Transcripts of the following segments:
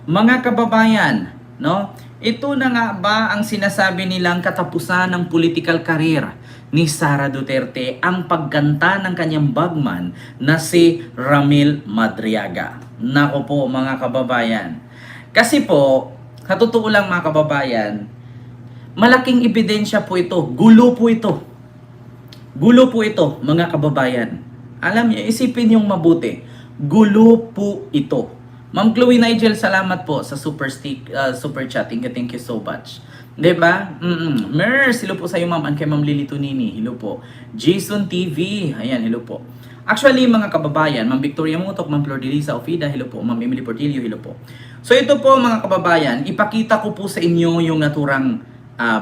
Mga kababayan, no? Ito na nga ba ang sinasabi nilang katapusan ng political career ni Sara Duterte, ang pagganta ng kanyang bagman na si Ramil Madriaga? Nako po mga kababayan. Kasi po, sa totoo lang mga kababayan, malaking ebidensya po ito. Gulo po ito. Gulo po ito mga kababayan. Alam niyo, isipin yung mabuti. Gulo po ito. Ma'am Chloe Nigel, salamat po sa super chatting. Thank you so much. 'Di ba? Mers, hello po sa iyo ma'am. And kay Ma'am Lily Tunini, hello po. Jason TV, ayan, hello po. Actually, mga kababayan, Ma'am Victoria Mutok, Ma'am Flor de Lisa Ofida, hello po. Ma'am Emily Portillo, hello po. So ito po mga kababayan, ipakita ko po sa inyo yung naturang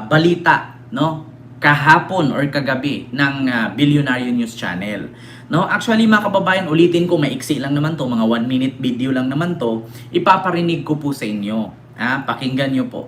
balita, no? Kahapon or kagabi ng Billionaire News Channel. No, actually mga kababayan, ulitin ko, maiksi lang naman to, mga 1 minute video lang naman to, ipaparinig ko po sa inyo. Pakinggan nyo po.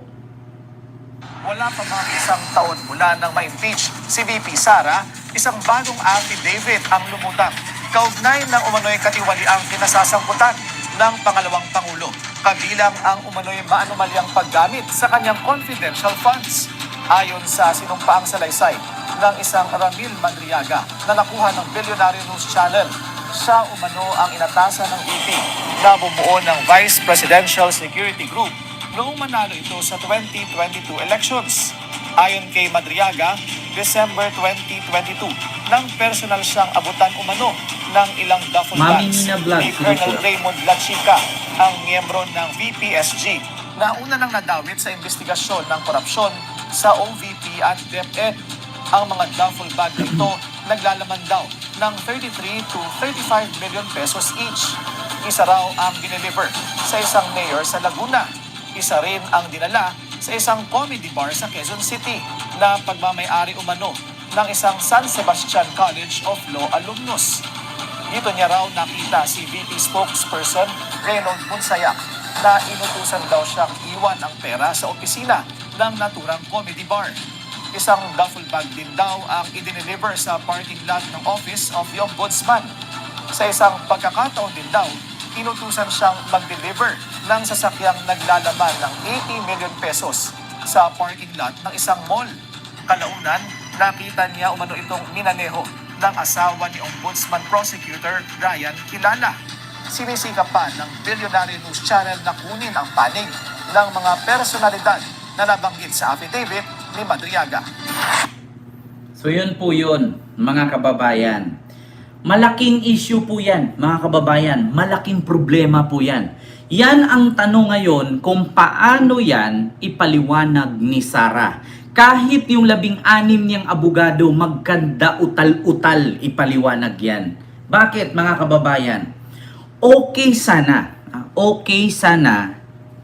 Wala pa mga isang taon mula nang ma-impeach si VP Sara, isang bagong affidavit ang lumutang. Kaugnay ng umano'y katiwaliang pinasasangkutan ng pangalawang Pangulo, kabilang ang umano'y maanumalyang paggamit sa kanyang confidential funds. Ayon sa sinumpaang salaysay ng isang Ramil Madriaga na nakuha ng Billionaire News Channel, siya umano ang inatasan ng VP na bumuo ng Vice Presidential Security Group noong manalo ito sa 2022 elections. Ayon kay Madriaga, December 2022, nang personal siyang abutan umano ng ilang duffel bags ni Colonel Raymond Lachica, ang miyembro ng VPSG, na una nang nadawit sa investigasyon ng korupsyon sa OVP at DepEd. Ang mga duffel bag na ito naglalaman daw ng 33 to 35 million pesos each. Isa raw ang dineliver sa isang mayor sa Laguna. Isa rin ang dinala sa isang comedy bar sa Quezon City na pagmamay-ari umano ng isang San Sebastian College of Law alumnus. Dito niya raw nakita si VP spokesperson Reynold Bunsayak na inutusan daw siyang iwan ang pera sa opisina ng naturang comedy bar. Isang duffel bag din daw ang i-deliver sa parking lot ng Office of the Ombudsman. Sa isang pagkakataon din daw, inutusan siyang mag-deliver ng sasakyang naglalaman ng 80 million pesos sa parking lot ng isang mall. Kalaunan, nakita niya umano itong minaneho ng asawa ni Ombudsman Prosecutor Ryan Kilala. Sinisikap pa ng Billionaire News Channel na kunin ang panig ng mga personalidad na nabanggit sa affidavit ni Madriaga. So yun po yun, mga kababayan. Malaking issue po yan, mga kababayan. Malaking problema po yan. Yan ang tanong ngayon kung paano yan ipaliwanag ni Sara. Kahit yung 16 niyang abogado magkanda utal-utal ipaliwanag yan. Bakit mga kababayan? Okay sana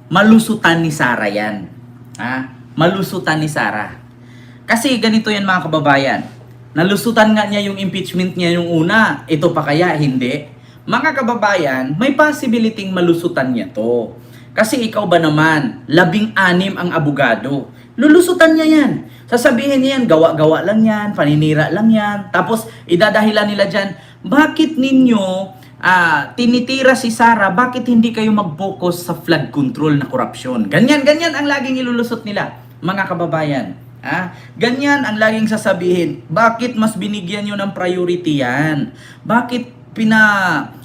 malusutan ni Sara yan. Malusutan ni Sara. Kasi ganito yan mga kababayan. Nalusutan nga niya yung impeachment niya yung una. Ito pa kaya hindi? Mga kababayan, may possibility malusutan niya to. Kasi ikaw ba naman, 16 ang abogado. Lulusutan niya yan. Sasabihin niya yan, gawa-gawa lang yan, paninira lang yan. Tapos idadahilan nila dyan, bakit ninyo tinitira si Sara, bakit hindi kayo mag-focus sa flood control na korupsyon? Ganyan ang laging ilulusot nila, mga kababayan. Ganyan ang laging sasabihin. Bakit mas binigyan nyo ng priority yan? Bakit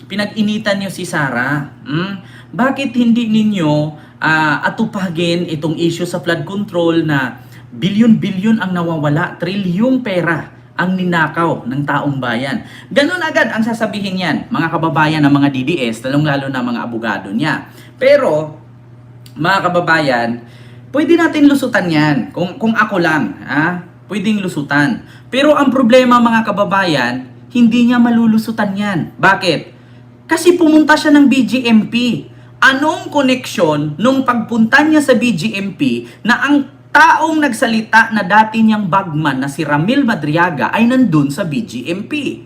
pinag-initan nyo si Sara? Bakit hindi ninyo atupagin itong issue sa flood control na bilyon-bilyon ang nawawala, trilyong pera ang ninakaw ng taong bayan? Ganun agad ang sasabihin yan, mga kababayan ng mga DDS, lalong-lalo na mga abogado niya. Pero, mga kababayan, pwede natin lusutan yan. Kung ako lang, pwedeng lusutan. Pero ang problema mga kababayan, hindi niya malulusutan yan. Bakit? Kasi pumunta siya ng BGMP. Anong koneksyon nung pagpunta niya sa BGMP na ang taong nagsalita na dati niyang bagman na si Ramil Madriaga ay nandun sa BGMP?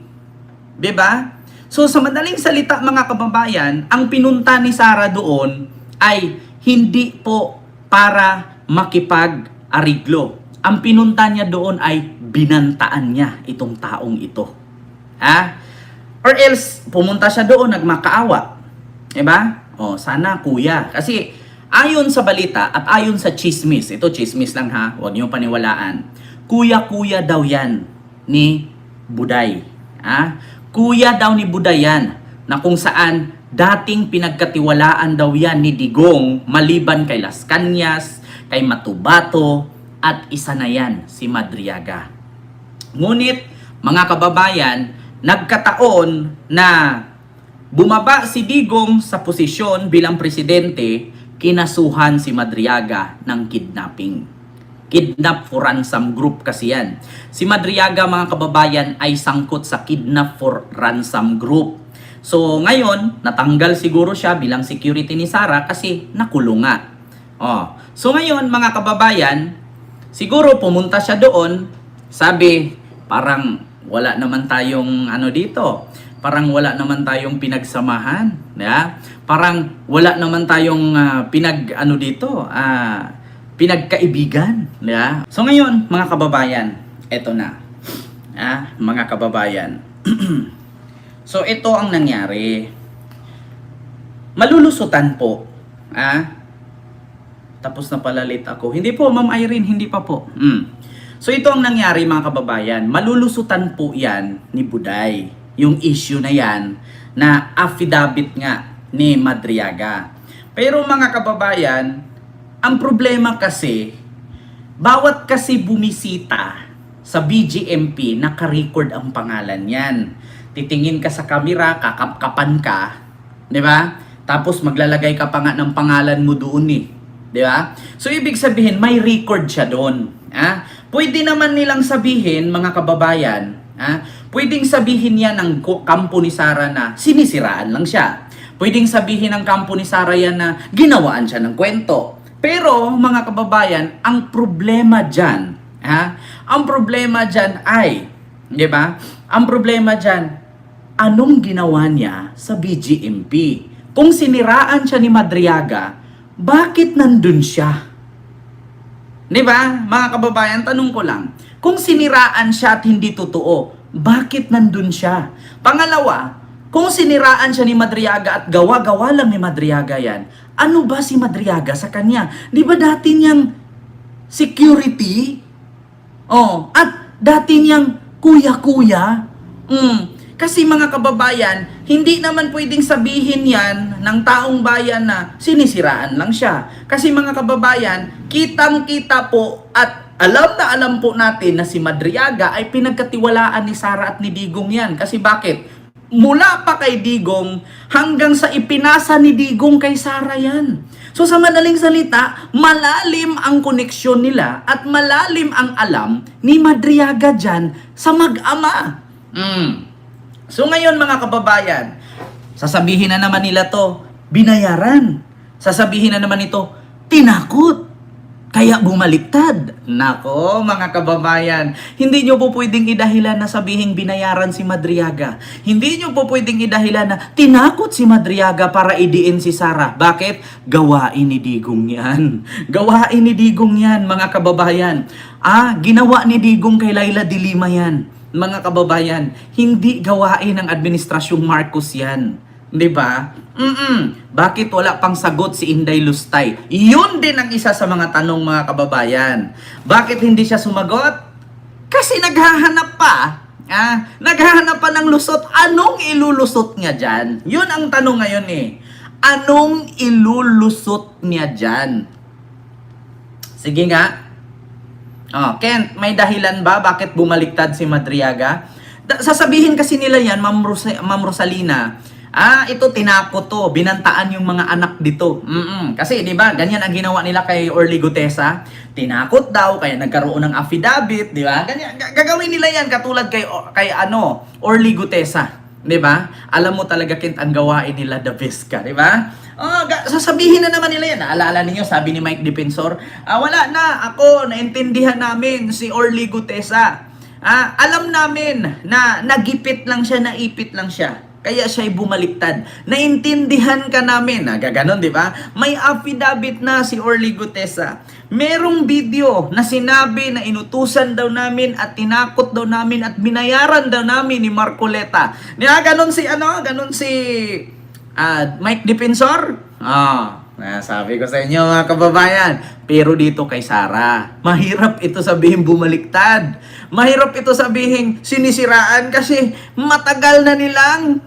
Diba? So sa madaling salita mga kababayan, ang pinunta ni Sara doon ay hindi po para makipag-ariglo. Ang pinunta niya doon ay binantaan niya itong taong ito. Or else, pumunta siya doon, nagmakaawa. Diba? Sana kuya. Kasi Ayon sa balita at ayon sa chismis, ito chismis lang ha, huwag niyong paniwalaan. Kuya-kuya daw yan ni Buday. Kuya daw ni Buday yan na kung saan dating pinagkatiwalaan daw yan ni Digong maliban kay Las Cañas, kay Matubato at isa na yan si Madriaga. Ngunit mga kababayan, nagkataon na bumaba si Digong sa posisyon bilang presidente, kinasuhan si Madriaga ng kidnapping. Kidnap for ransom group kasi yan. Si Madriaga mga kababayan ay sangkot sa kidnap for ransom group. So ngayon, natanggal siguro siya bilang security ni Sara kasi nakulong nga. So ngayon mga kababayan, siguro pumunta siya doon, sabi parang wala naman tayong dito. Parang wala naman tayong pinagsamahan, Parang wala naman tayong pinagkaibigan, So ngayon, mga kababayan, eto na. Mga kababayan. So ito ang nangyari. Malulusutan po. Tapos na pala late ako. Hindi po, Ma'am Irene, hindi pa po. So ito ang nangyari mga kababayan. Malulusutan po yan ni Buday. Yung issue na yan na affidavit nga ni Madriaga. Pero mga kababayan, ang problema kasi, bawat kasi bumisita sa BGMP, naka-record ang pangalan yan. Titingin ka sa camera, kakapkapan ka, di ba? Tapos maglalagay ka pa nga ng pangalan mo doon di ba? So ibig sabihin, may record siya doon. Pwede naman nilang sabihin, mga kababayan, pwedeng sabihin yan ng kampo ni Sara na sinisiraan lang siya. Pwedeng sabihin ng kampo ni Sara yan na ginawaan siya ng kwento. Pero mga kababayan, ang problema dyan, ang problema dyan ay, di ba? Ang problema dyan, anong ginawa niya sa BGMP? Kung siniraan siya ni Madriaga, bakit nandun siya? Di ba? Mga kababayan, tanong ko lang. Kung siniraan siya at hindi totoo, bakit nandun siya? Pangalawa, kung siniraan siya ni Madriaga at gawa-gawa lang ni Madriaga yan, ano ba si Madriaga sa kanya? Di ba dati niyang security? At dati niyang kuya-kuya? Kasi mga kababayan, hindi naman pwedeng sabihin yan ng taong bayan na sinisiraan lang siya. Kasi mga kababayan, kitang-kita po at alam na alam po natin na si Madriaga ay pinagkatiwalaan ni Sara at ni Digong yan. Kasi bakit? Mula pa kay Digong hanggang sa ipinasa ni Digong kay Sara yan. So sa madaling salita, malalim ang koneksyon nila at malalim ang alam ni Madriaga dyan sa mag-ama. So ngayon mga kababayan, sasabihin na naman nila to, binayaran. Sasabihin na naman ito, tinakot. Kaya bumaliktad. Nako mga kababayan, hindi nyo po pwedeng idahilan na sabihin binayaran si Madriaga. Hindi nyo po pwedeng idahilan na tinakot si Madriaga para idiin si Sara. Bakit? Gawain ni Digong yan. Gawain ni Digong yan mga kababayan. Ginawa ni Digong kay Laila de Lima yan. Mga kababayan, hindi gawain ng administrasyong Marcos yan. Diba? Bakit wala pang sagot si Inday Lustay? Yun din ang isa sa mga tanong mga kababayan. Bakit hindi siya sumagot? Kasi naghahanap pa. Naghahanap pa ng lusot. Anong ilulusot niya dyan? Yun ang tanong ngayon Anong ilulusot niya dyan? Sige nga. Kent, may dahilan ba bakit bumaliktad si Madriaga? Sasabihin kasi nila yan, Ma'am Rosalina, ito tinakot to, binantaan yung mga anak dito. Kasi di ba, ganyan ang ginawa nila kay Orly Gutesa. Tinakot daw, kaya nagkaroon ng affidavit, di ba? Ganyan, gagawin nila yan katulad kay Orly Gutesa. Di ba? Alam mo talaga, Kent, ang gawain nila the best ka, di ba? Sasabihin na naman nila yan. Naalala ninyo, sabi ni Mike Defensor, wala na, ako, naintindihan namin si Orly Gutesa. Alam namin na nagipit lang siya, naipit lang siya. Kaya siya'y bumaliktad. Naintindihan ka namin. Gaganon, di ba? May affidavit na si Orly Gutesa. Merong video na sinabi na inutusan daw namin at tinakot daw namin at binayaran daw namin ni Marcoleta. Ganon si Mike Defensor? Sabi ko sa inyo mga kababayan, pero dito kay Sara, mahirap ito sabihin bumaliktad. Mahirap ito sabihin sinisiraan kasi matagal na nilang,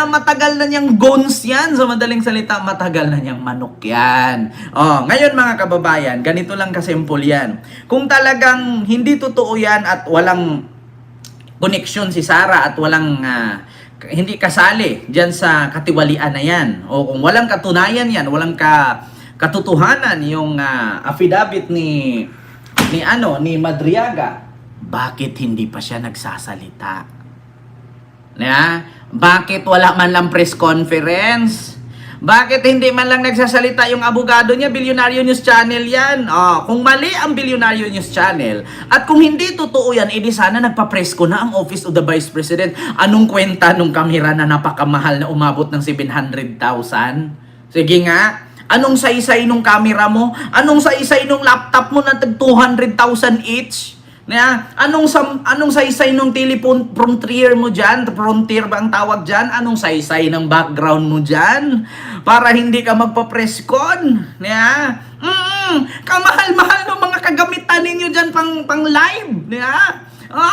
matagal na niyang goons yan. Sa madaling salita, matagal na niyang manok yan. Ngayon mga kababayan, ganito lang kasimple yan. Kung talagang hindi totoo yan at walang koneksyon si Sara at walang hindi kasali diyan sa katiwalian na yan, o kung walang katunayan yan, walang katotohanan yung affidavit ni Madriaga, bakit hindi pa siya nagsasalita? Bakit wala man lang press conference? Bakit hindi man lang nagsasalita yung abogado niya? Bilyonaryo News Channel yan. Kung mali ang Bilyonaryo News Channel at kung hindi totoo yan, edi sana nagpa-press ko na ang Office of the Vice President. Anong kwenta nung kamera na napakamahal na umabot ng 700,000? Sige nga. Anong saysay nung camera mo? Anong saysay nung laptop mo na tag 200,000 each? Anong saysay nung telephone frontier mo dyan? Frontier ba ang tawag dyan? Anong saysay ng background mo dyan? Para hindi ka magpa-press con? Kamahal-mahal ng mga kagamitan ninyo dyan pang live.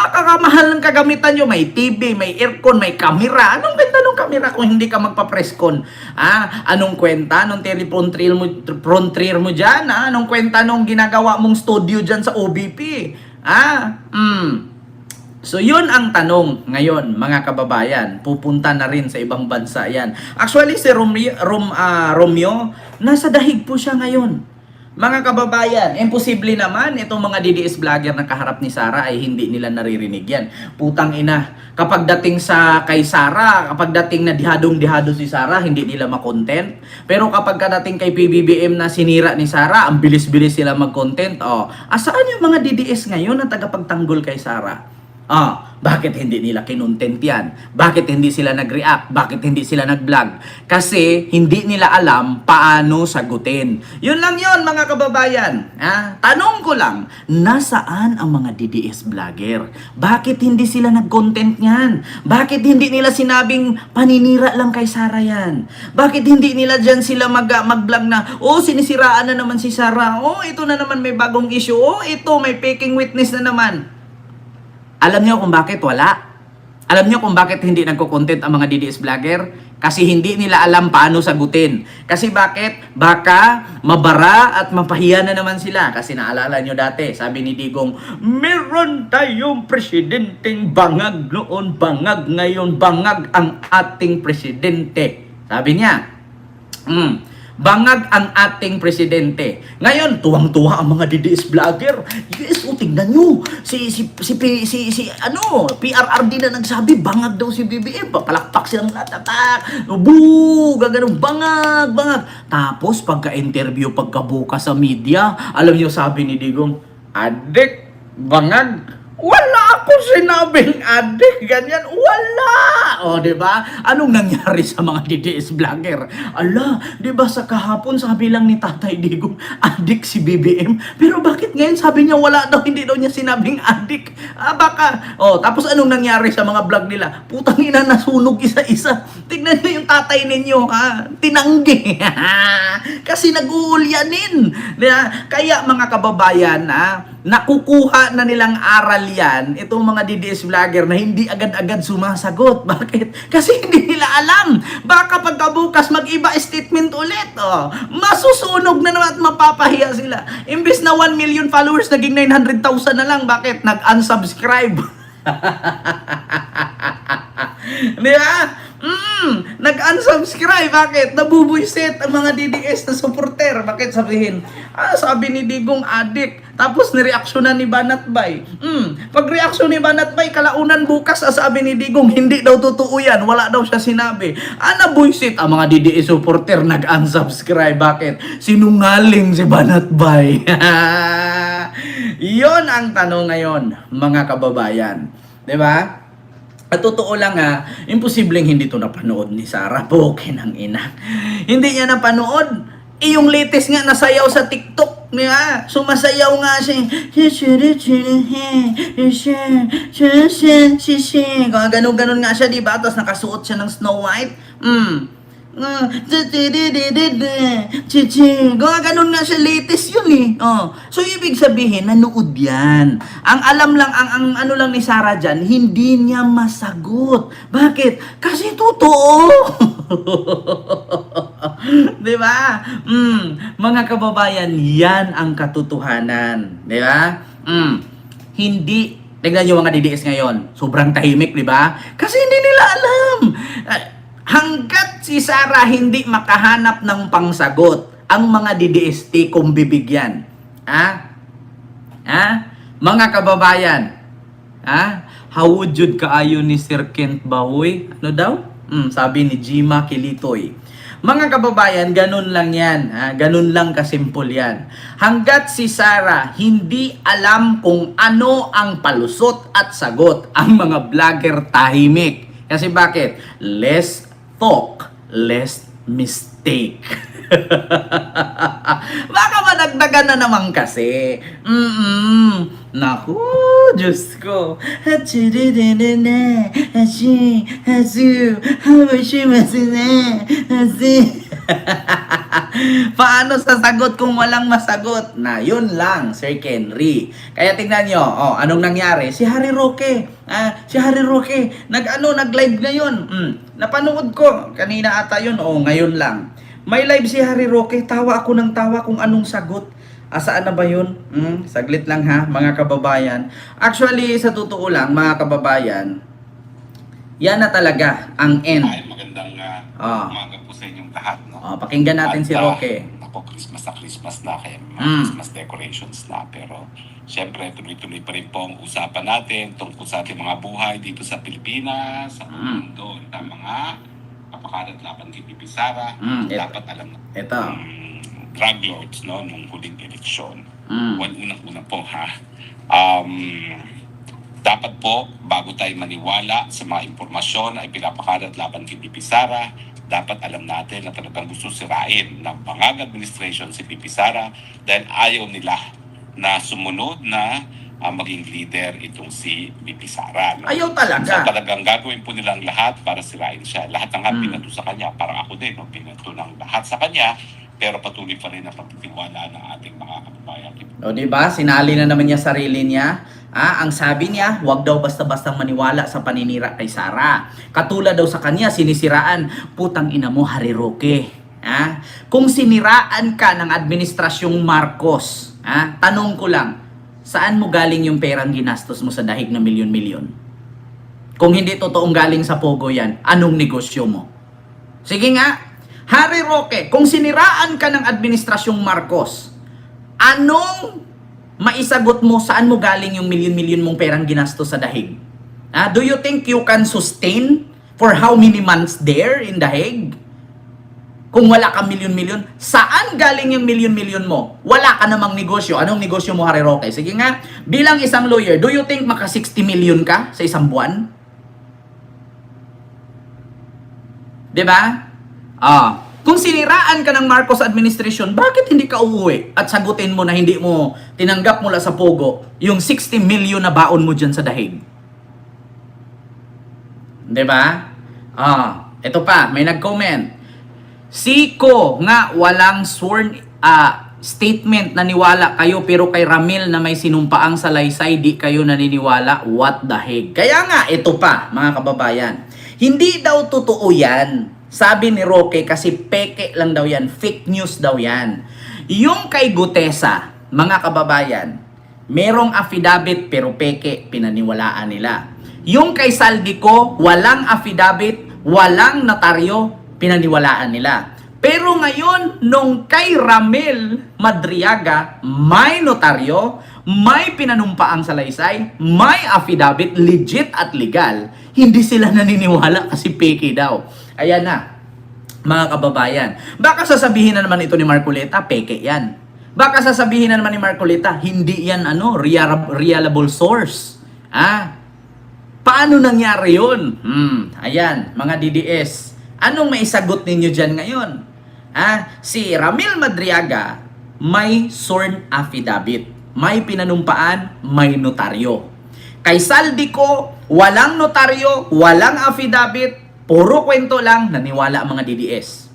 Kakamahal ng kagamitan nyo. May TV, may aircon, may camera. Anong kwenta ng camera kung hindi ka magpa-press con? Anong kwenta nung telephone frontier mo dyan? Anong kwenta nung ginagawa mong studio dyan sa OBP? So yun ang tanong ngayon mga kababayan. Pupunta na rin sa ibang bansa yan. Actually si Romeo, nasa dahig po siya ngayon. Mga kababayan, imposible naman itong mga DDS vlogger na kaharap ni Sara ay hindi nila naririnig yan. Putang ina, kapag dating kay Sara, kapag dating na dihadong-dihado si Sara, hindi nila makontent. Pero kapag dating kay PBBM na sinira ni Sara, ang bilis-bilis sila mag-content. Asaan yung mga DDS ngayon na tagapagtanggol kay Sara? Bakit hindi nila kinontent yan? Bakit hindi sila nag-react? Bakit hindi sila nag-vlog? Kasi hindi nila alam paano sagutin. Yun lang yun mga kababayan. Tanong ko lang, nasaan ang mga DDS vlogger? Bakit hindi sila nag-content yan? Bakit hindi nila sinabing paninira lang kay Sara yan? Bakit hindi nila dyan sila mag-vlog na, sinisiraan na naman si Sara. Ito na naman may bagong issue. Ito may faking witness na naman. Alam niyo kung bakit wala? Alam niyo kung bakit hindi nagko-content ang mga DDS vlogger? Kasi hindi nila alam paano sagutin. Kasi bakit? Baka mabara at mapahiya na naman sila. Kasi naalala niyo dati, sabi ni Digong, meron tayong presidenteng bangag noon, bangag ngayon, bangag ang ating presidente. Sabi niya, bangag ang ating presidente. Ngayon, tuwang-tuwa ang mga DDS vlogger. Yes, tingnan nyo. PRRD na nagsabi, bangag daw si BBM. Papalakpak silang latatak. Gaganong bangag. Tapos, pagka-interview, pagkabukas sa media, alam nyo, sabi ni Digong, adik, bangag. Wala akong sinabing adik, ganyan. Wala! Diba? Anong nangyari sa mga DDS vlogger? Diba sa kahapon sabi lang ni Tatay Digong, adik si BBM. Pero bakit ngayon sabi niya wala daw, hindi daw niya sinabing adik? Tapos anong nangyari sa mga vlog nila? Putang ina, nasunog isa-isa. Tignan niyo yung tatay ninyo, tinanggi. Kasi nag-uulyanin. Kaya mga kababayan, nakukuha na nilang aral yan, itong mga DDS vlogger na hindi agad-agad sumasagot. Bakit? Kasi hindi nila alam. Baka pagkabukas mag-iba statement ulit. Masusunog na naman at mapapahiya sila. Imbes na 1 million followers, naging 900,000 na lang. Bakit? Nag-unsubscribe. Diba? Nag-unsubscribe. Bakit? Nabubuisit ang mga DDS na supporter. Bakit sabihin? Sabi ni Digong adik. Tapos nireaksyonan ni Banatbay. Pag reaksyon ni Banatbay, kalaunan bukas, sabi ni Digong, hindi daw totoo yan. Wala daw siya sinabi. Nabuisit ang mga DDS supporter. Nag-unsubscribe. Bakit? Sinungaling si Banatbay. Yon ang tanong ngayon, mga kababayan. Diba? At totoo lang imposibleng hindi to napanood ni Sara. Poke ng ina. Hindi niya napanood. Yung latest nga nasayaw sa TikTok niya. Sumasayaw nga siya. Ganun-ganun nga siya, diba? Tapos nakasuot siya ng Snow White. Ganun nga siya, latest yun eh. So, ibig sabihin, nanood yan. Ang alam lang, ang ano lang ni Sarah dyan, hindi niya masagot. Bakit? Kasi totoo. Di ba? Mga kababayan, yan ang katotohanan. Di ba? Hindi, tignan nyo mga DDS ngayon, sobrang tahimik, di ba? Kasi hindi nila alam. Hanggat si Sarah hindi makahanap ng pangsagot, ang mga DDST kung bibigyan. Mga kababayan, hawudjud kaayo ni Sir Kent Bahoy? Ano daw? Sabi ni Jima Kilitoy. Mga kababayan, ganun lang yan. Ganun lang kasimpol yan. Hanggat si Sarah hindi alam kung ano ang palusot at sagot, ang mga vlogger tahimik. Kasi bakit? Less talk, less mistake. Baka madagdagan na naman kasi. Naku, Diyos ko. Paano sasagot kung walang masagot? Na yun lang, Sir Kenry. Kaya tingnan nyo, anong nangyari? Si Harry Roque, nag-live ngayon. Napanood ko, kanina ata yun, ngayon lang. May live si Harry Roque, tawa ako ng tawa kung anong sagot. Saan na ba yun? Saglit lang ha, mga kababayan. Actually, sa totoo lang, mga kababayan, yan na talaga ang end. Ay, magandang umaga po sa inyong lahat. No? Pakinggan natin si Roque. Ako, Christmas na, kaya mga Christmas decorations na. Pero, syempre, tuloy-tuloy pa rin po ang usapan natin tungkol sa ating mga buhay dito sa Pilipinas, sa mundo, na mga kapakalat laban kay Bibi Sara. Dapat alam na. Ito. Drug lords, no, nung huling eleksyon. Unang-una po, dapat po, bago tayo maniwala sa mga impormasyon ay pinapakalat laban kay Bibi Sara, dapat alam natin na talagang gusto sirain ng Bangag Administration si Bibi Sara dahil ayaw nila na sumunod na maging leader itong si Bibi Sara. No? Ayaw talaga. So talagang gagawin po nilang lahat para sirain siya. Lahat ng binato sa kanya, parang ako din, no? Binato ng lahat sa kanya, pero patuloy pa rin ang pagtitiwala ng ating mga kababayan. O diba, sinali na naman niya sarili niya. Ang sabi niya, huwag daw basta-bastang maniwala sa paninira kay Sara. Katulad daw sa kanya, sinisiraan, putang ina mo, Harry Roque. Kung siniraan ka ng administrasyong Marcos, tanong ko lang, saan mo galing yung perang ginastos mo sa dahig na milyon-milyon? Kung hindi totoong galing sa Pogo yan, anong negosyo mo? Sige nga, Harry Roque, kung siniraan ka ng administrasyong Marcos, anong maisagot mo, saan mo galing yung milyon-milyon mong perang ginastos sa dahig? Do you think you can sustain for how many months there in The Hague? Kung wala kang milyon-milyon, saan galing yung milyon-milyon mo? Wala ka namang negosyo. Anong negosyo mo, Harry Roque? Sige nga, bilang isang lawyer, do you think maka 60 million ka sa isang buwan? Diba? Kung siniraan ka ng Marcos administration, bakit hindi ka uuwi at sagutin mo na hindi mo tinanggap mula sa Pogo yung 60 million na baon mo dyan sa dahig? Diba? Ito pa, may nag-comment. Siko nga walang sworn statement naniwala kayo pero kay Ramil na may sinumpaang salaysay di kayo naniniwala. What the heck? Kaya nga, ito pa mga kababayan. Hindi daw totoo yan. Sabi ni Roque kasi peke lang daw yan. Fake news daw yan. Yung kay Gutesa, mga kababayan, merong affidavit pero peke, pinaniwalaan nila. Yung kay Saldico, walang affidavit, walang notaryo, pinaniwalaan nila. Pero ngayon, nung kay Ramil Madriaga, may notaryo, may pinanumpaang salaysay, may affidavit, legit at legal, hindi sila naniniwala kasi peke daw. Ayan na, mga kababayan. Baka sasabihin na naman ito ni Marcoleta, peke yan. Baka sasabihin na naman ni Marcoleta, hindi yan reliable source. Paano nangyari yun? Ayan, mga DDS. Anong maisagot ninyo dyan ngayon? Si Ramil Madriaga, may sworn affidavit. May pinanumpaan, may notaryo. Kay Saldico, walang notaryo, walang affidavit, puro kwento lang, naniwala ang mga DDS.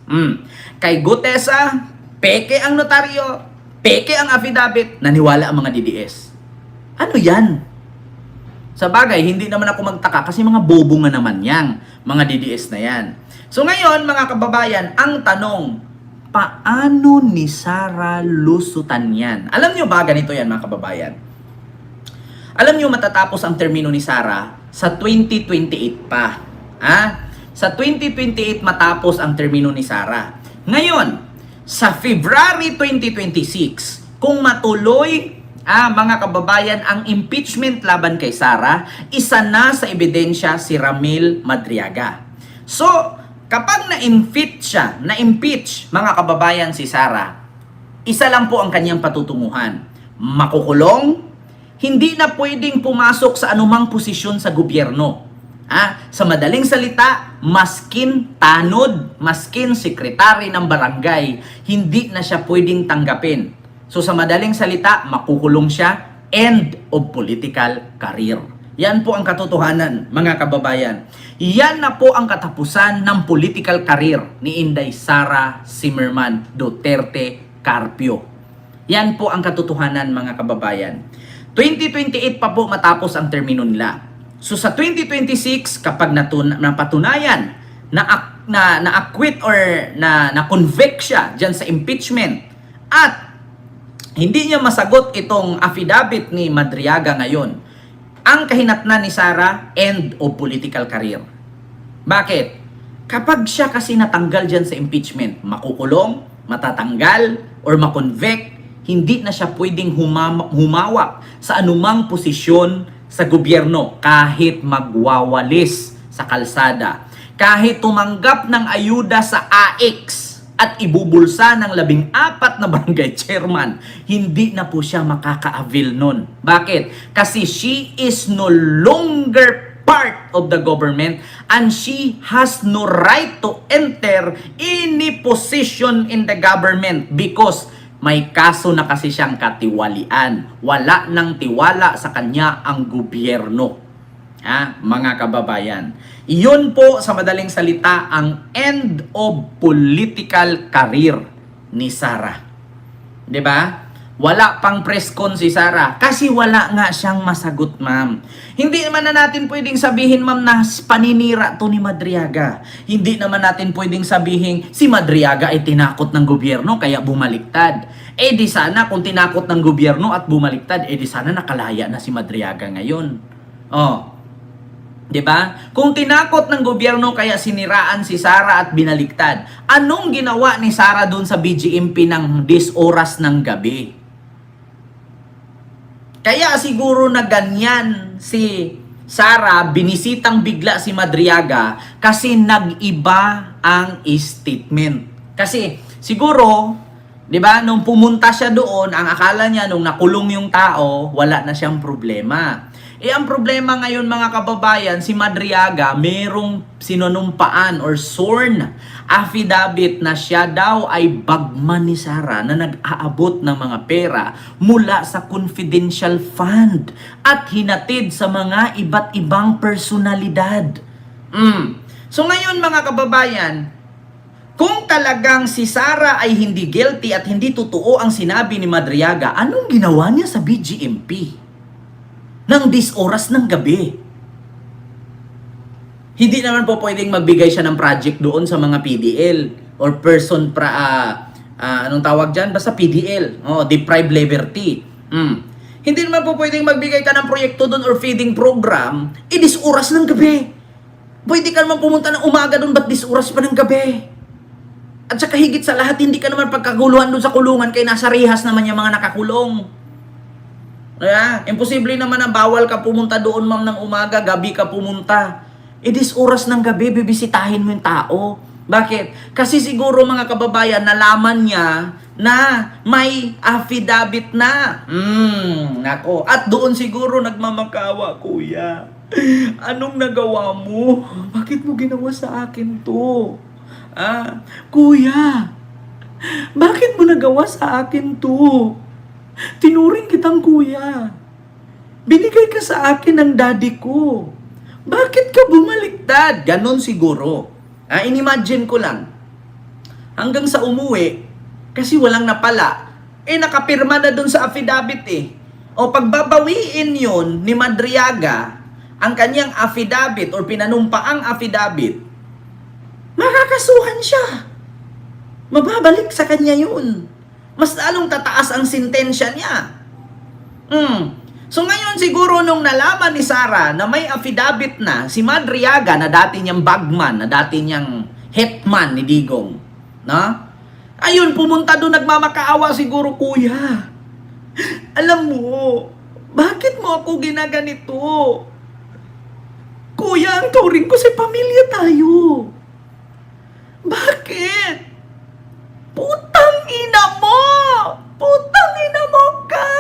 Kay Gutesa, peke ang notaryo, peke ang affidavit, naniwala ang mga DDS. Ano yan? Sa bagay, hindi naman ako magtaka kasi mga bobo nga naman yang mga DDS na yan. So ngayon, mga kababayan, ang tanong, paano ni Sara lusutan yan? Alam nyo ba, ganito yan mga kababayan? Alam nyo matatapos ang termino ni Sara sa 2028 pa. Sa 2028 matapos ang termino ni Sara. Ngayon, sa February 2026, kung matuloy mga kababayan ang impeachment laban kay Sara, isa na sa ebidensya si Ramil Madriaga. So, kapag na-impeach mga kababayan si Sara, isa lang po ang kanyang patutunguhan. Makukulong, hindi na pwedeng pumasok sa anumang posisyon sa gobyerno. Sa madaling salita, maskin tanod, maskin sekretary ng barangay, hindi na siya pwedeng tanggapin. So sa madaling salita, makukulong siya, end of political career. Yan po ang katotohanan, mga kababayan. Yan na po ang katapusan ng political career ni Inday Sara Zimmerman Duterte Carpio. Yan po ang katotohanan, mga kababayan. 2028 pa po matapos ang termino nila. So sa 2026, kapag napatunayan na acquit or na convict siya dyan sa impeachment at hindi niya masagot itong affidavit ni Madriaga ngayon, ang kahinatnan ni Sara, end of political career. Bakit? Kapag siya kasi natanggal dyan sa impeachment, makukulong, matatanggal, or makonvict, hindi na siya pwedeng humawak sa anumang posisyon sa gobyerno kahit magwawalis sa kalsada, kahit tumanggap ng ayuda sa AX at ibubulsa ng 14 na barangay chairman, hindi na po siya makaka-avail nun. Bakit? Kasi she is no longer part of the government and she has no right to enter any position in the government because may kaso na kasi siyang katiwalian. Wala nang tiwala sa kanya ang gobyerno. Mga kababayan. Iyon po sa madaling salita ang end of political career ni Sara. 'Di ba? Wala pang press con si Sara kasi wala nga siyang masagot, ma'am. Hindi naman na natin pwedeng sabihin, ma'am, na paninira to ni Madriaga. Hindi naman natin pwedeng sabihin si Madriaga ay tinakot ng gobyerno kaya bumaliktad. Di sana kung tinakot ng gobyerno at bumaliktad, di sana nakalaya na si Madriaga ngayon. 'Di ba? Kung tinakot ng gobyerno kaya siniraan si Sara at binaliktad, anong ginawa ni Sara doon sa BGMP ng 10 oras ng gabi? Kaya siguro na ganyan si Sara, binisitang bigla si Madriaga kasi nag-iba ang statement. Kasi siguro, 'di ba, nung pumunta siya doon, ang akala niya nung nakulong yung tao, wala na siyang problema. Ang problema ngayon, mga kababayan, si Madriaga merong sinunumpaan or sworn affidavit na siya daw ay bagman ni Sara na nag-aabot ng mga pera mula sa confidential fund at hinatid sa mga iba't ibang personalidad. So ngayon, mga kababayan, kung talagang si Sara ay hindi guilty at hindi totoo ang sinabi ni Madriaga, anong ginawa niya sa BGMP? Ng 10 oras ng gabi. Hindi naman po pwedeng magbigay siya ng project doon sa mga PDL or person anong tawag dyan? Basta PDL. Deprived liberty. Hindi naman po pwedeng magbigay ka ng proyekto doon or feeding program 10 oras ng gabi. Pwede ka naman pumunta ng umaga doon, ba't 10 oras pa ng gabi? At saka higit sa lahat, hindi ka naman pagkaguluhan doon sa kulungan kaya nasa rehas naman yung mga nakakulong. Imposible naman na bawal ka pumunta doon, ma'am, ng umaga, gabi ka pumunta. 10 oras ng gabi, bibisitahin mo yung tao. Bakit? Kasi siguro, mga kababayan, nalaman niya na may affidavit na. Nako. At doon siguro nagmamakawa, kuya. Anong nagawa mo? Bakit mo ginawa sa akin to? Kuya, bakit mo nagawa sa akin to? Tinuring kitang kuya. Binigay ka sa akin ng daddy ko. Bakit ka bumaliktad? Ganon siguro. Inimagine ko lang. hanggang sa umuwi, kasi walang napala, nakapirma na dun sa affidavit O pagbabawiin yun ni Madriaga, ang kanyang affidavit or pinanumpaang affidavit, makakasuhan siya. Mababalik sa kanya yun. Mas lalong tataas ang sentensya niya. So ngayon siguro nung nalaman ni Sara na may affidavit na si Madriaga na dati niyang bagman, na dati niyang hetman ni Digong, ayun, pumunta doon, nagmamakaawa siguro, kuya. Alam mo, bakit mo ako ginaganito? Kuya, ang turing ko si pamilya tayo. Bakit? Putang ina mo! Putang ina mo ka!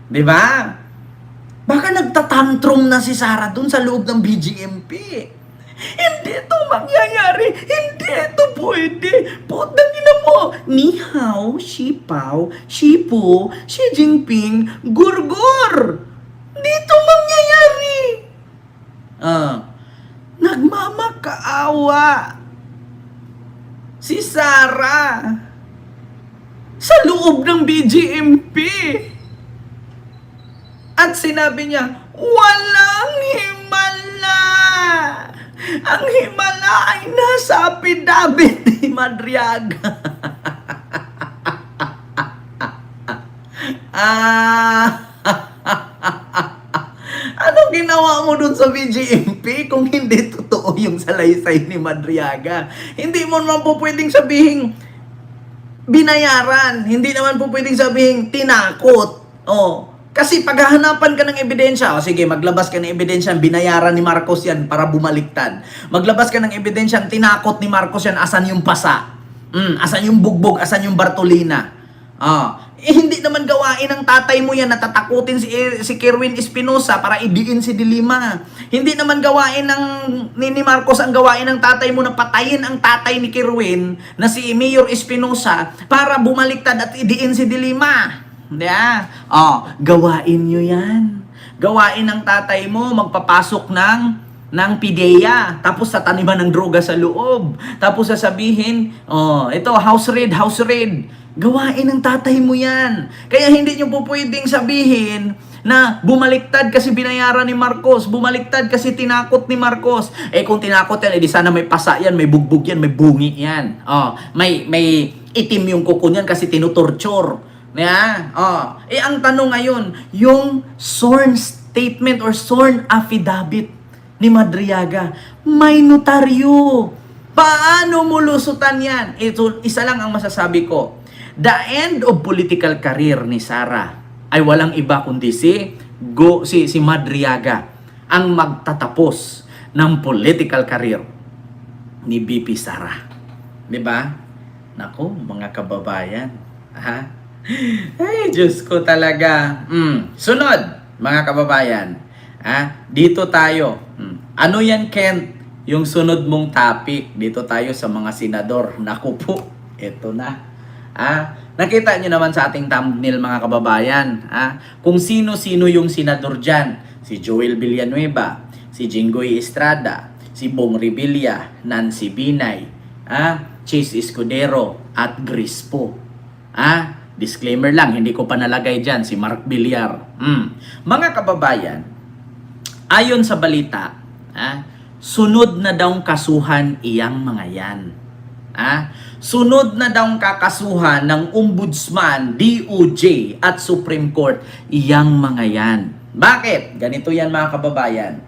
Di ba? Baka nagtatantrum na si Sara dun sa loob ng BGMP. Hindi ito mangyayari. Hindi ito pwede. Putang ina mo. Ni hao, Xipaw, Xipu, Xi Jinping, Gurgur. Hindi ito mangyayari. Nagmamakaawa si Sara sa loob ng BGMP. At sinabi niya, walang himala. Ang himala ay nasa affidavit ni Madriaga. Anong ginawa mo dun sa BGMP kung hindi totoo yung salaysay ni Madriaga? Hindi mo naman po pwedeng sabihin binayaran. Hindi naman po pwedeng sabihin tinakot. Kasi paghahanapan ka ng ebidensya, sige, maglabas ka ng ebidensya, binayaran ni Marcos yan para bumaliktad. Maglabas ka ng ebidensya, tinakot ni Marcos yan, asan yung pasa? Asan yung bugbog? Asan yung Bartolina? Hindi naman gawain ng tatay mo yan, natatakutin si Kerwin Espinosa para idiin si Dilima. Hindi naman gawain ni Marcos ang gawain ng tatay mo na patayin ang tatay ni Kerwin na si Mayor Espinosa para bumaliktad at idiin si Dilima. Gawain nyo yan. Gawain ng tatay mo, magpapasok ng PIDEA, tapos tataniman ng droga sa loob. Tapos sasabihin, ito, house raid. Gawain ng tatay mo yan. Kaya hindi nyo po pwedeng sabihin na bumaliktad kasi binayaran ni Marcos, bumaliktad kasi tinakot ni Marcos. Kung tinakot yan, edi sana may pasa yan, may bugbog yan, may bungi yan. May itim yung kuko yan kasi tinutorture. Ang tanong ngayon, yung sworn statement or sworn affidavit ni Madriaga, may notaryo. Paano mo lusutan yan? Ito, isa lang ang masasabi ko. The end of political career ni Sara ay walang iba kundi si Madriaga ang magtatapos ng political career ni BP Sara. Diba? Naku, mga kababayan. Ay, Diyos ko talaga. Sunod, mga kababayan. Dito tayo. Ano yan, Kent? Yung sunod mong topic. Dito tayo sa mga senador. Naku po, eto na. Nakita nyo naman sa ating thumbnail, mga kababayan. Kung sino-sino yung senador dyan. Si Joel Villanueva, si Jinggoy Estrada, si Bong Revilla, Nancy Binay, Chase Escudero, at Grispo. Disclaimer lang, hindi ko pa nalagay dyan si Mark Villar. Mga kababayan, ayon sa balita, sunod na daw kasuhan iyang mga yan. Sunod na daw kakasuhan ng Ombudsman, DOJ at Supreme Court iyang mga yan. Bakit? Ganito yan, mga kababayan.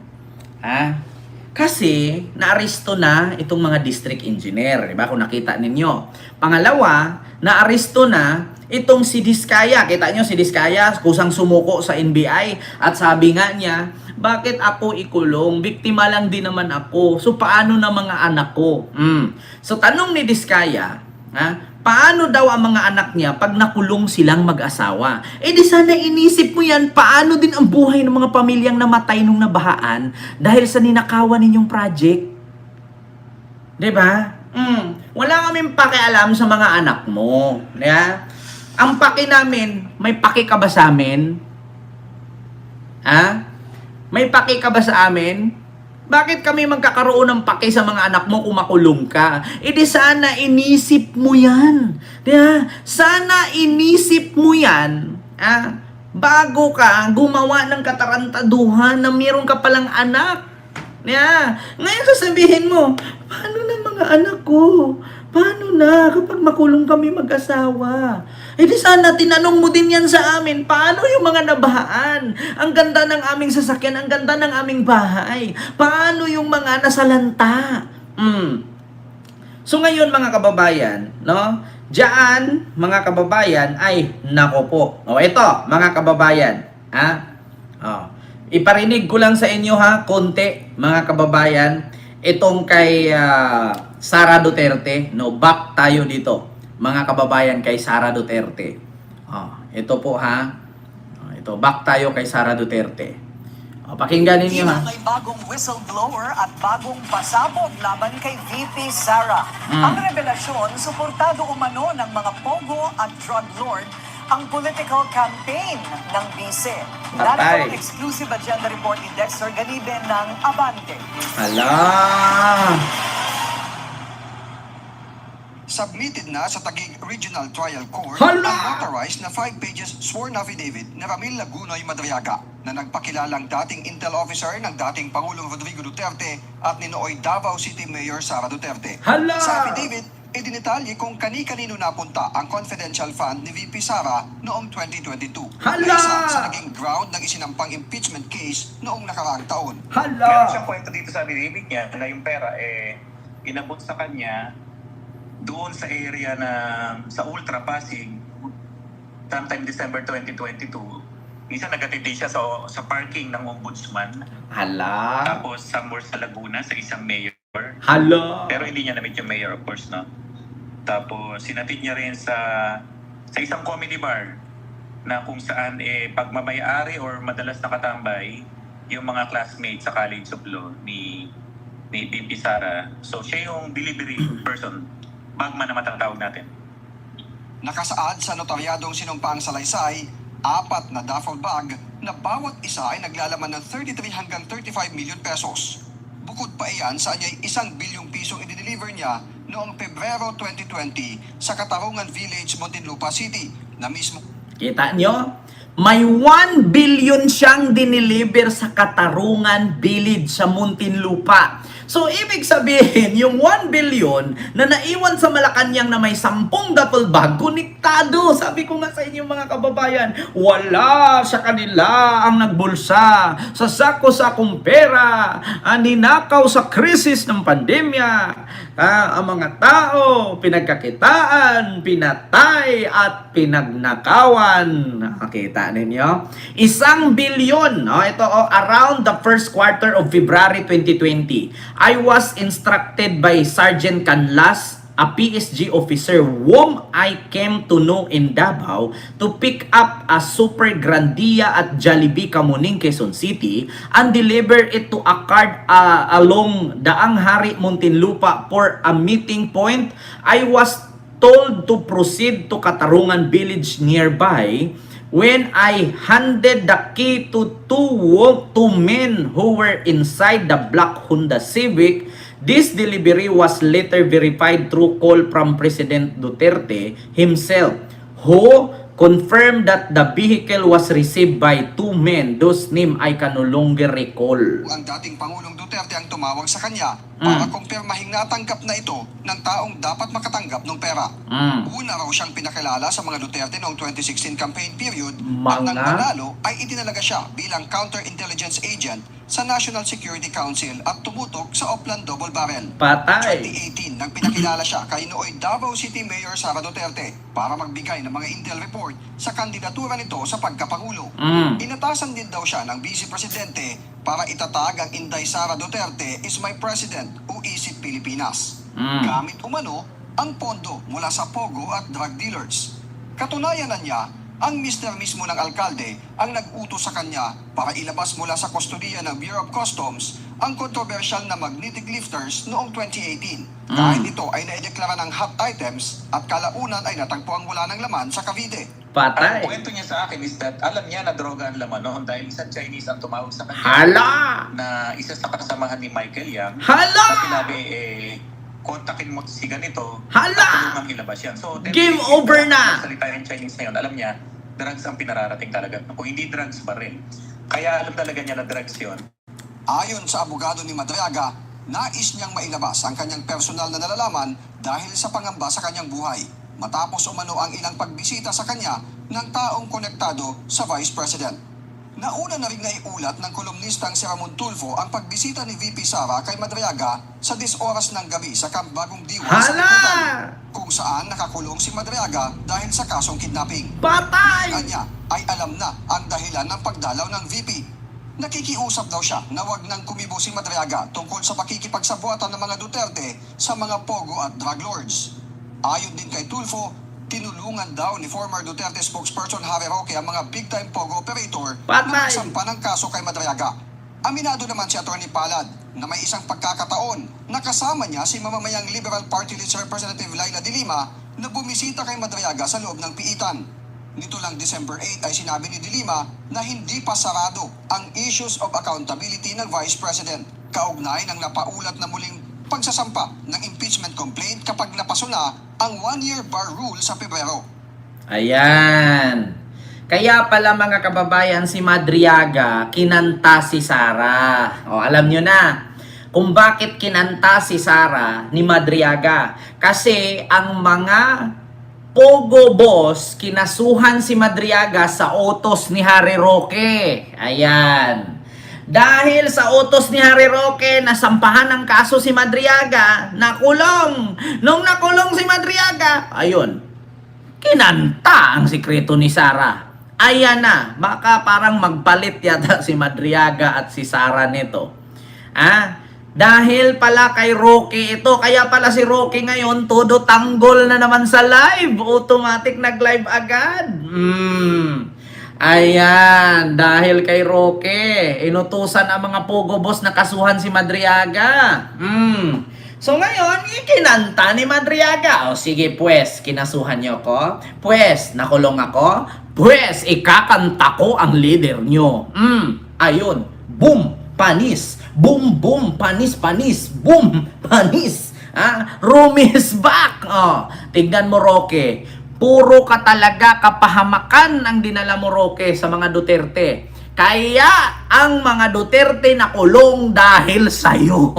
Kasi naaresto na itong mga district engineer, diba? Kung nakita ninyo. Pangalawa, naaresto na itong si Diskaya. Kita nyo si Diskaya, kusang sumuko sa NBI at sabi nga niya, bakit ako ikulong? Biktima lang din naman ako. So paano na mga anak ko? So tanong ni Diskaya, paano daw ang mga anak niya pag nakulong silang mag-asawa? Di sana inisip mo yan, paano din ang buhay ng mga pamilyang namatay nung nabahaan dahil sa ninakawan ninyong project? Diba? Wala kaming pakialam sa mga anak mo. Yeah? Ang paki namin, may paki ka ba sa amin? May paki ka ba sa amin? Bakit kami magkakaroon ng pake sa mga anak mo kung makulong ka? E di sana inisip mo yan. Diba? Sana inisip mo yan, bago ka gumawa ng katarantaduhan na meron ka palang anak. Ngayon sasabihin mo, paano na mga anak ko? Paano na kapag makulong kami mag-asawa? Eh di sana tinanong mo din yan sa amin. Paano yung mga nabahaan? Ang ganda ng aming sasakyan, ang ganda ng aming bahay. Paano yung mga nasalanta? So ngayon mga kababayan, no? Diyan, mga kababayan, ay nako po. Ito, mga kababayan, iparinig ko lang sa inyo konti, mga kababayan, itong kay Sara Duterte, no, back tayo dito, mga kababayan, kay Sara Duterte. Ito po ito, back tayo kay Sara Duterte. Pakinggan ninyo May bagong whistleblower at bagong pasabog laban kay VP Sara. Ang revelasyon, suportado umano ng mga pogo at drug lord ang political campaign ng vice. Narito ang exclusive agenda report ni Dexter Ganibe ng Abante. Submitted na sa Taguig Regional Trial Court Hala! ang notarized na 5 pages sworn affidavit ni Ramil Lagunoy Madriaga na nagpakilalang dating intel officer ng dating Pangulong Rodrigo Duterte at ni nooy Davao City Mayor Sara Duterte. Hala! Sa affidavit, idinitalye kung kani-kanino napunta ang confidential fund ni VP Sara noong 2022. Hala! Na isa sa naging ground ng isinampang impeachment case noong nakaraang taon. Meron siyang kwento dito sa affidavit niya na yung pera inabot sa kanya doon sa area na sa Ultra Pasig sometime December 2022. Minsan nagatindi siya sa parking ng ombudsman. Tapos somewhere sa Laguna sa isang mayor. Pero hindi niya na-meet yung mayor, of course, no? Tapos sinatid niya rin sa isang comedy bar na kung saan pagmamayari or madalas nakatambay yung mga classmates sa College of Law ni VP Sara. So siya yung delivery person, bagman na matatawag natin. Nakasaad sa notaryadong sinumpaang salaysay, 4 na duffel bag na bawat isa ay naglalaman ng 33 hanggang 35 million pesos. Bukod pa iyan sa anya'y 1 bilyong pisong i-deliver niya noong Pebrero 2020 sa Katarungan Village, Muntinlupa City na mismo. Kita nyo? May 1 billion siyang dineliver sa Katarungan Village sa Muntinlupa. So, ibig sabihin, yung 1 billion na naiwan sa Malacanang na may 10 duffel bag, konektado. Sabi ko nga sa inyo mga kababayan, wala sa kanila ang nagbulsa sa sako-sakong pera, ninakaw sa krisis ng pandemya. Ang mga tao, pinagkakitaan, pinatay at pinagnakawan. Nakakita ninyo? 1 billion. Ito around the first quarter of February 2020. I was instructed by Sergeant Canlas, a PSG officer whom I came to know in Davao, to pick up a Super Grandia at Jollibee Kamuning, Quezon City and deliver it to a card along Daang Hari, Muntinlupa for a meeting point. I was told to proceed to Katarungan Village nearby. When I handed the key to two men who were inside the black Honda Civic, this delivery was later verified through call from President Duterte himself, who confirmed that the vehicle was received by 2 men whose name I can no longer recall. Ang dating Pangulong Duterte ang tumawag sa kanya para kumpirmahing natanggap na ito ng taong dapat makatanggap ng pera. Una raw siyang pinakilala sa mga Duterte noong 2016 campaign period at nang manalo ay itinalaga siya bilang counterintelligence agent sa National Security Council at tumutok sa Oplan Double Barrel. Patay. 2018 nang pinakilala siya kay nooy Davao City Mayor Sara Duterte para magbigay ng mga intel report sa kandidatura nito sa pagkapangulo. Inatasan din daw siya ng Vice Presidente para itatag ang Inday Sara Duterte is my president o isip Pilipinas. Gamit umano ang pondo mula sa pogo at drug dealers. Katunayan na niya, ang mister mismo ng alkalde ang nag-utos sa kanya para ilabas mula sa kustodiya ng Bureau of Customs ang kontrobersyal na magnetic lifters noong 2018. Kahit ito ay naideklara ng hot items at kalaunan ay natagpuang wala ng laman sa Cavite. Ang Patay. kwento niya sa akin is that alam niya na droga ang laman noon dahil isang Chinese ang tumawag sa kanya Hala! na isa sa kasamahan ni Michael Yang. Hala! Na sinabi, kontakin mo si ganito, Hala! tulungang ilabas yan. So, Game definitely, over na! Salita yung Chinese ngayon, alam niya, drugs ang pinararating talaga. Kung hindi drugs pa rin. Kaya alam talaga niya na drugs yun. Ayon sa abogado ni Madriaga, nais niyang mailabas ang kanyang personal na nalalaman dahil sa pangamba sa kanyang buhay. Matapos umano ang ilang pagbisita sa kanya ng taong konektado sa Vice President. Nauna na rin naiulat ng kolumnistang si Ramon Tulfo ang pagbisita ni VP Sara kay Madriaga sa 10 oras ng gabi sa Camp Bagong Diwa sa Hala! Liputan, kung saan nakakulong si Madriaga dahil sa kasong kidnapping. Patay! Kanya ay alam na ang dahilan ng pagdalaw ng VP. Nakikiusap daw siya na wag nang kumibo si Madriaga tungkol sa pakikipagsabuatan ng mga Duterte sa mga pogo at drug lords. Ayon din kay Tulfo, tinulungan daw ni former Duterte spokesperson Harry Roque ang mga big-time pogo operator Patay! na magsampa ng kaso kay Madriaga. Aminado naman si Atty. Palad na may isang pagkakataon na kasama niya si mamamayang Liberal Party List Representative Laila de Lima na bumisita kay Madriaga sa loob ng piitan. Nito lang December 8 ay sinabi ni de Lima na hindi pa sarado ang issues of accountability ng Vice President, kaugnay ng napaulat na muling pagsasampa ng impeachment complaint kapag napaso na ang 1-year bar rule sa Pebrero. Ayan. Kaya pala mga kababayan, si Madriaga kinanta si Sara. O, alam nyo na kung bakit kinanta si Sara ni Madriaga. Kasi ang mga Pogo Boss, kinasuhan si Madriaga sa utos ni Harry Roque. Ayan. Dahil sa utos ni Harry Roque, nasampahan ng kaso si Madriaga, nakulong. Nung nakulong si Madriaga, ayun, kinanta ang sikreto ni Sara. Ayan na, baka parang magpalit yata si Madriaga at si Sara nito. Dahil pala kay Roque ito, kaya pala si Roque ngayon todo tanggol na naman sa live. Automatic nag-live agad. Ayan, dahil kay Roque, inutusan ang mga Pogo Boss na kasuhan si Madriaga. So ngayon, ikinanta ni Madriaga. O sige pues, kinasuhan niyo ko. Pues, nakulong ako. Pues, ikakanta ko ang leader niyo. Ayun, boom, panis. Boom, boom, panis, panis. Boom, panis. Rumi is back. Tignan mo, Roque. Puro ka talaga kapahamakan ang dinala mo, Roque, sa mga Duterte. Kaya ang mga Duterte nakulong dahil sa'yo.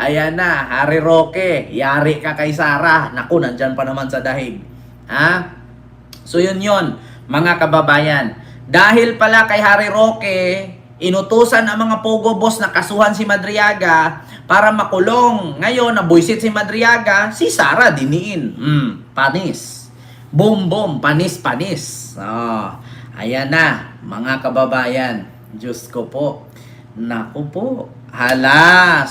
Ayan na, Harry Roque. Yari ka kay Sara. Naku, nandyan pa naman sa dahig. So yun, mga kababayan. Dahil pala kay Harry Roque, inutusan ang mga Pogo Boss na kasuhan si Madriaga para makulong. Ngayon, nabuisit si Madriaga, si Sara diniin. Panis. Boom, boom, panis, panis. Ayan na, mga kababayan. Diyos ko po. Naku po. Hala.